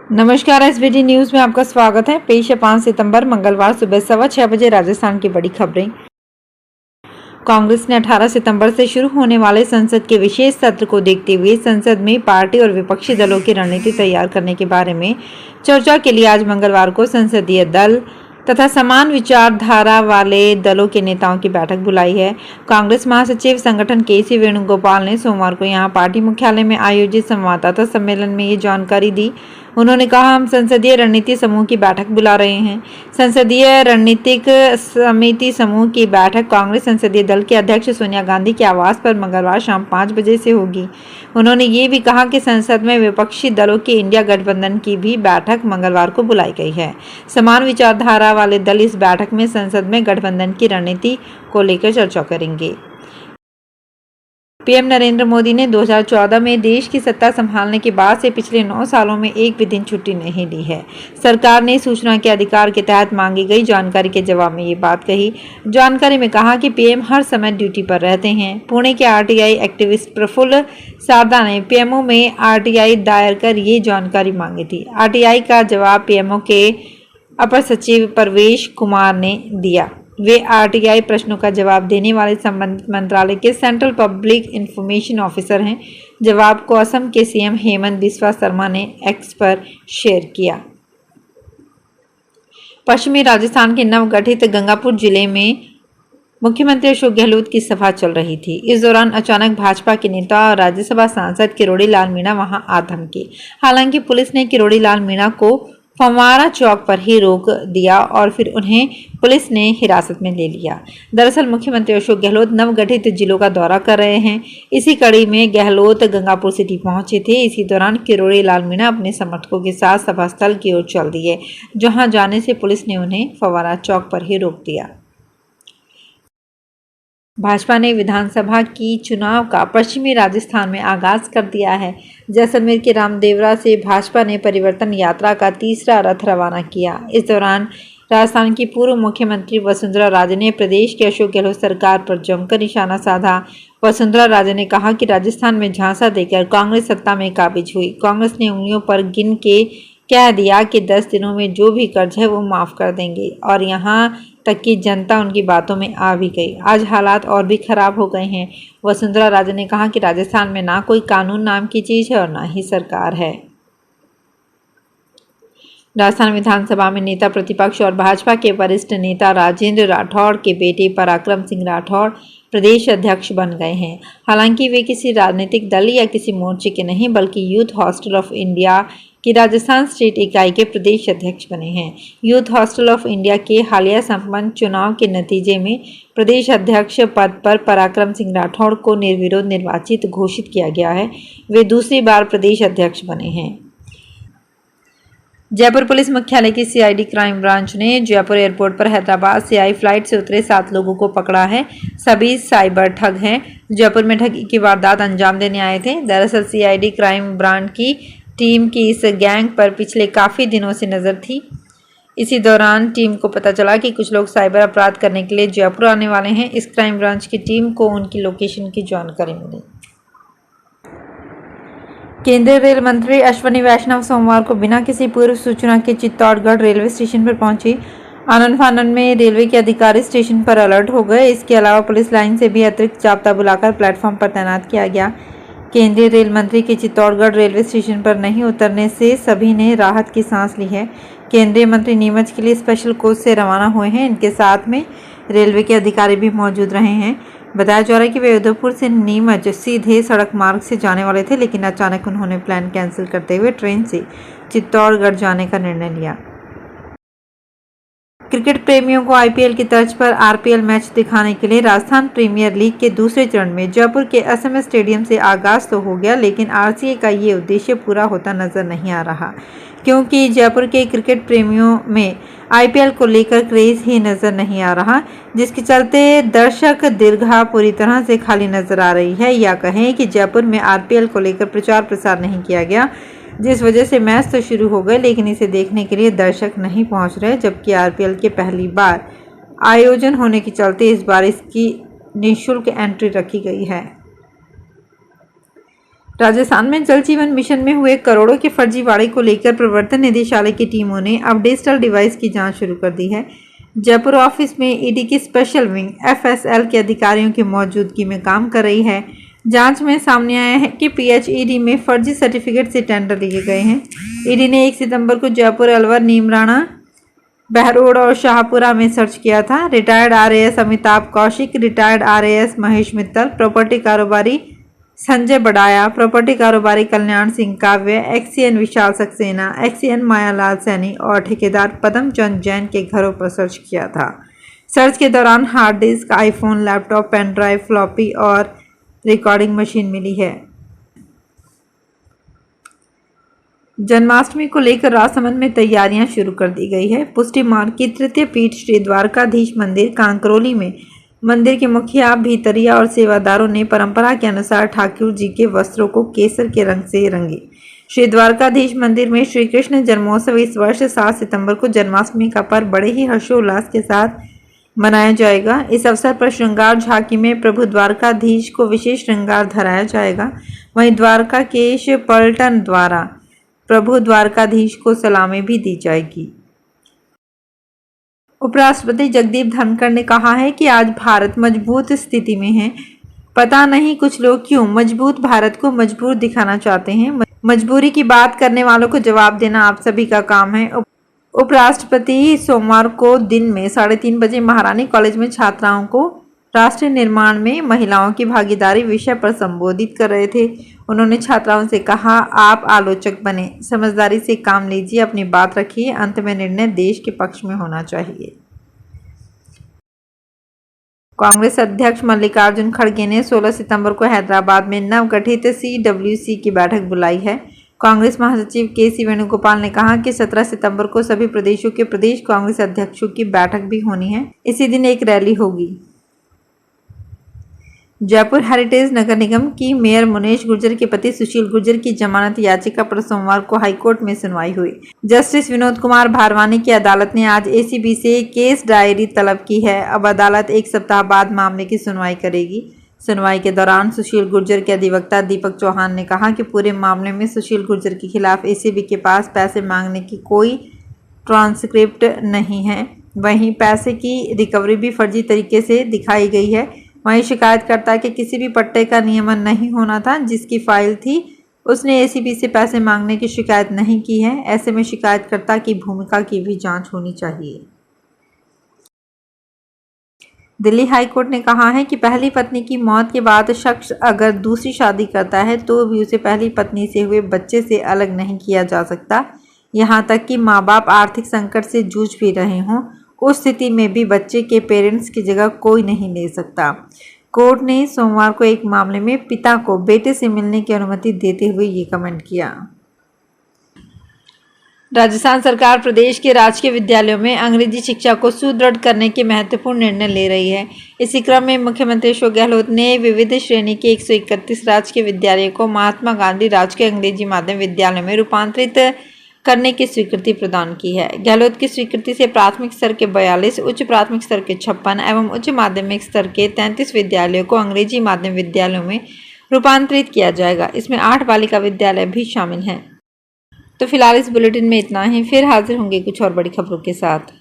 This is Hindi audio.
नमस्कार, एसबीटी न्यूज में आपका स्वागत है। पेश है 5 सितंबर मंगलवार सुबह 6:15 बजे राजस्थान की बड़ी खबरें। कांग्रेस ने 18 सितंबर से शुरू होने वाले संसद के विशेष सत्र को देखते हुए संसद में पार्टी और विपक्षी दलों की रणनीति तैयार करने के बारे में चर्चा के लिए आज मंगलवार को संसदीय दल तथा समान विचारधारा वाले दलों के नेताओं की बैठक बुलाई है। कांग्रेस महासचिव संगठन के.सी. वेणुगोपाल ने सोमवार को यहां पार्टी मुख्यालय में आयोजित संवाददाता सम्मेलन में ये जानकारी दी। उन्होंने कहा, हम संसदीय रणनीति समूह की बैठक बुला रहे हैं। संसदीय रणनीतिक समिति समूह की बैठक कांग्रेस संसदीय दल के अध्यक्ष सोनिया गांधी के आवास पर मंगलवार शाम 5 बजे से होगी। उन्होंने ये भी कहा कि संसद में विपक्षी दलों के इंडिया गठबंधन की भी बैठक मंगलवार को बुलाई गई है। समान विचारधारा वाले दल इस बैठक में संसद में गठबंधन की रणनीति को लेकर चर्चा करेंगे। पीएम नरेंद्र मोदी ने 2014 में देश की सत्ता संभालने के बाद से पिछले 9 सालों में एक भी दिन छुट्टी नहीं ली है। सरकार ने सूचना के अधिकार के तहत मांगी गई जानकारी के जवाब में ये बात कही। जानकारी में कहा कि पीएम हर समय ड्यूटी पर रहते हैं। पुणे के आरटीआई एक्टिविस्ट प्रफुल्ल सारदा ने पीएमओ में आरटीआई दायर कर ये जानकारी मांगी थी। आरटीआई का जवाब पीएमओ के अपर सचिव परवेश कुमार ने दिया। वे आरटीआई प्रश्नों का जवाब देने वाले संबंधित मंत्रालय के सेंट्रल पब्लिक इंफॉर्मेशन ऑफिसर हैं। जवाब को असम के सीएम हेमंत बिस्वा शर्मा ने एक्स पर शेयर किया। पश्चिमी राजस्थान के नवगठित गंगापुर जिले में मुख्यमंत्री अशोक गहलोत की सभा चल रही थी। इस दौरान अचानक भाजपा के नेता और राज्यसभा सांसद किरोड़ी लाल मीणा वहां आ धमके। हालांकि पुलिस ने किरोड़ी लाल मीणा को फव्वारा चौक पर ही रोक दिया और फिर उन्हें पुलिस ने हिरासत में ले लिया। दरअसल मुख्यमंत्री अशोक गहलोत नवगठित जिलों का दौरा कर रहे हैं। इसी कड़ी में गहलोत गंगापुर सिटी पहुंचे थे। इसी दौरान किरोड़ी लाल मीणा अपने समर्थकों के साथ सभा स्थल की ओर चल दिए, जहां जाने से पुलिस ने उन्हें फव्वारा चौक पर ही रोक दिया। भाजपा ने विधानसभा की चुनाव का पश्चिमी राजस्थान में आगाज कर दिया है। जैसलमेर के रामदेवरा से भाजपा ने परिवर्तन यात्रा का तीसरा रथ रवाना किया। इस दौरान राजस्थान की पूर्व मुख्यमंत्री वसुंधरा राजे ने प्रदेश के अशोक गहलोत सरकार पर जमकर निशाना साधा। वसुंधरा राजे ने कहा कि राजस्थान में झांसा देकर कांग्रेस सत्ता में काबिज हुई। कांग्रेस ने उंगलियों पर गिन के कह दिया कि 10 दिनों में जो भी कर्ज है वो माफ़ कर देंगे और यहाँ तक कि जनता उनकी बातों में आ भी गई। आज हालात और भी खराब हो गए हैं। वसुंधरा राजे ने कहा कि राजस्थान में ना कोई कानून नाम की चीज़ है और ना ही सरकार है। राजस्थान विधानसभा में नेता प्रतिपक्ष और भाजपा के वरिष्ठ नेता राजेंद्र राठौड़ के बेटे पराक्रम सिंह राठौड़ प्रदेश अध्यक्ष बन गए हैं। हालांकि वे किसी राजनीतिक दल या किसी मोर्चे के नहीं बल्कि यूथ हॉस्टल ऑफ इंडिया की राजस्थान स्टेट इकाई के प्रदेश अध्यक्ष बने हैं। यूथ हॉस्टल ऑफ इंडिया के हालिया संपन्न चुनाव के नतीजे में प्रदेश अध्यक्ष पद पर पराक्रम सिंह राठौड़ को निर्विरोध निर्वाचित घोषित किया गया है। वे दूसरी बार प्रदेश अध्यक्ष बने हैं। जयपुर पुलिस मुख्यालय की सीआईडी क्राइम ब्रांच ने जयपुर एयरपोर्ट पर हैदराबाद से आई फ्लाइट से उतरे 7 लोगों को पकड़ा है। सभी साइबर ठग हैं। जयपुर में ठगी की वारदात अंजाम देने आए थे। दरअसल सीआईडी क्राइम ब्रांच की टीम की इस गैंग पर पिछले काफ़ी दिनों से नज़र थी। इसी दौरान टीम को पता चला कि कुछ लोग साइबर अपराध करने के लिए जयपुर आने वाले हैं। इस क्राइम ब्रांच की टीम को उनकी लोकेशन की जानकारी मिली। केंद्रीय रेल मंत्री अश्विनी वैष्णव सोमवार को बिना किसी पूर्व सूचना के चित्तौड़गढ़ रेलवे स्टेशन पर पहुंची। आनन फानन में रेलवे के अधिकारी स्टेशन पर अलर्ट हो गए। इसके अलावा पुलिस लाइन से भी अतिरिक्त जाब्ता बुलाकर प्लेटफॉर्म पर तैनात किया गया। केंद्रीय रेल मंत्री के चित्तौड़गढ़ रेलवे स्टेशन पर नहीं उतरने से सभी ने राहत की सांस ली है। केंद्रीय मंत्री नीमच के लिए स्पेशल कोच से रवाना हुए हैं। इनके साथ में रेलवे के अधिकारी भी मौजूद रहे हैं। बताया जा रहा है कि वे उदयपुर से नीमच सीधे सड़क मार्ग से जाने वाले थे, लेकिन अचानक उन्होंने प्लान कैंसिल करते हुए ट्रेन से चित्तौड़गढ़ जाने का निर्णय लिया। क्रिकेट प्रेमियों को आईपीएल की तर्ज पर आरपीएल मैच दिखाने के लिए राजस्थान प्रीमियर लीग के दूसरे चरण में जयपुर के एसएमएस स्टेडियम से आगाज तो हो गया, लेकिन आरसीए का ये उद्देश्य पूरा होता नजर नहीं आ रहा, क्योंकि जयपुर के क्रिकेट प्रेमियों में आईपीएल को लेकर क्रेज ही नजर नहीं आ रहा, जिसके चलते दर्शक दीर्घा पूरी तरह से खाली नजर आ रही है। या कहें कि जयपुर में आरपीएल को लेकर प्रचार प्रसार नहीं किया गया, जिस वजह से मैच तो शुरू हो गए लेकिन इसे देखने के लिए दर्शक नहीं पहुंच रहे। जबकि आरपीएल के पहली बार आयोजन होने के चलते इस बार इसकी निःशुल्क एंट्री रखी गई है। राजस्थान में जल जीवन मिशन में हुए करोड़ों के फर्जीवाड़े को लेकर प्रवर्तन निदेशालय की टीमों ने अब डिजिटल डिवाइस की जांच शुरू कर दी है। जयपुर ऑफिस में ईडी की स्पेशल विंग एफएसएल के अधिकारियों की मौजूदगी में काम कर रही है। जांच में सामने आया है कि पीएचईडी में फर्जी सर्टिफिकेट से टेंडर लिए गए हैं। ईडी ने 1 सितंबर को जयपुर, अलवर, नीमराणा, बहरोड और शाहपुरा में सर्च किया था। Retired RAS Amitabh Kaushik, retired RAS Mahesh Mittal, property कारोबारी संजय बडाया, प्रॉपर्टी कारोबारी कल्याण सिंह काव्य, एक्सीएन विशाल सक्सेना, एक्सीएन मायालाल सैनी और ठेकेदार पदम चंद जैन के घरों पर सर्च किया था। सर्च के दौरान hard disk, iPhone, laptop, pen drive, floppy और रिकॉर्डिंग मशीन मिली है। जन्माष्टमी को लेकर राजसमंद में तैयारियां शुरू कर दी गई है। पुष्टि मार्ग की तृतीय पीठ श्री द्वारकाधीश मंदिर कांकरोली में मंदिर के मुखिया, भीतरिया और सेवादारों ने परंपरा के अनुसार ठाकुर जी के वस्त्रों को केसर के रंग से रंगे। श्री द्वारकाधीश मंदिर में श्री कृष्ण जन्मोत्सव इस वर्ष 7 सितंबर को जन्माष्टमी का पर्व बड़े ही हर्षोल्लास के साथ मनाया जाएगा। इस अवसर पर श्रृंगार झांकी में प्रभु द्वारकाधीश को विशेष श्रृंगार धराया जाएगा। वहीं द्वारकाकेश पलटन द्वारा प्रभु द्वारकाधीश को सलामी भी दी जाएगी। उपराष्ट्रपति जगदीप धनखड़ ने कहा है कि आज भारत मजबूत स्थिति में है। पता नहीं कुछ लोग क्यों मजबूत भारत को मजबूर दिखाना चाहते हैं। मजबूरी की बात करने वालों को जवाब देना आप सभी का काम है। उपराष्ट्रपति सोमवार को दिन में 3:30 बजे महारानी कॉलेज में छात्राओं को राष्ट्र निर्माण में महिलाओं की भागीदारी विषय पर संबोधित कर रहे थे। उन्होंने छात्राओं से कहा, आप आलोचक बने, समझदारी से काम लीजिए, अपनी बात रखिए, अंत में निर्णय देश के पक्ष में होना चाहिए। कांग्रेस अध्यक्ष मल्लिकार्जुन खड़गे ने 16 सितंबर को हैदराबाद में नवगठित CWC की बैठक बुलाई है। कांग्रेस महासचिव KC वेणुगोपाल ने कहा कि 17 सितंबर को सभी प्रदेशों के प्रदेश कांग्रेस अध्यक्षों की बैठक भी होनी है। इसी दिन एक रैली होगी। जयपुर हेरिटेज नगर निगम की मेयर मुनेश गुर्जर के पति सुशील गुर्जर की जमानत याचिका पर सोमवार को हाईकोर्ट में सुनवाई हुई। जस्टिस विनोद कुमार भारवानी की अदालत ने आज ACB से केस डायरी तलब की है। अब अदालत 1 सप्ताह बाद मामले की सुनवाई करेगी। सुनवाई के दौरान सुशील गुर्जर के अधिवक्ता दीपक चौहान ने कहा कि पूरे मामले में सुशील गुर्जर के खिलाफ ACB के पास पैसे मांगने की कोई ट्रांसक्रिप्ट नहीं है। वहीं पैसे की रिकवरी भी फर्जी तरीके से दिखाई गई है। वहीं शिकायतकर्ता के किसी भी पट्टे का नियमन नहीं होना था जिसकी फाइल थी। उसने ACB से पैसे मांगने की शिकायत नहीं की है। ऐसे में शिकायतकर्ता की भूमिका की भी जांच होनी चाहिए। दिल्ली हाईकोर्ट ने कहा है कि पहली पत्नी की मौत के बाद शख्स अगर दूसरी शादी करता है तो भी उसे पहली पत्नी से हुए बच्चे से अलग नहीं किया जा सकता। यहाँ तक कि माँ बाप आर्थिक संकट से जूझ भी रहे हों, उस स्थिति में भी बच्चे के पेरेंट्स की जगह कोई नहीं ले सकता। कोर्ट ने सोमवार को एक मामले में पिता को बेटे से मिलने की अनुमति देते हुए ये कमेंट किया। राजस्थान सरकार प्रदेश के राजकीय विद्यालयों में अंग्रेजी शिक्षा को सुदृढ़ करने के महत्वपूर्ण निर्णय ले रही है। इसी क्रम में मुख्यमंत्री अशोक गहलोत ने विविध श्रेणी के 131 राजकीय विद्यालयों को महात्मा गांधी राजकीय अंग्रेजी माध्यम विद्यालयों में रूपांतरित करने की स्वीकृति प्रदान की है। गहलोत की स्वीकृति से प्राथमिक स्तर के 42, उच्च प्राथमिक स्तर के 56 एवं उच्च माध्यमिक स्तर के 33 विद्यालयों को अंग्रेजी माध्यम विद्यालयों में रूपांतरित किया जाएगा। इसमें 8 बालिका विद्यालय भी शामिल हैं। तो फिलहाल इस बुलेटिन में इतना ही। फिर हाजिर होंगे कुछ और बड़ी खबरों के साथ।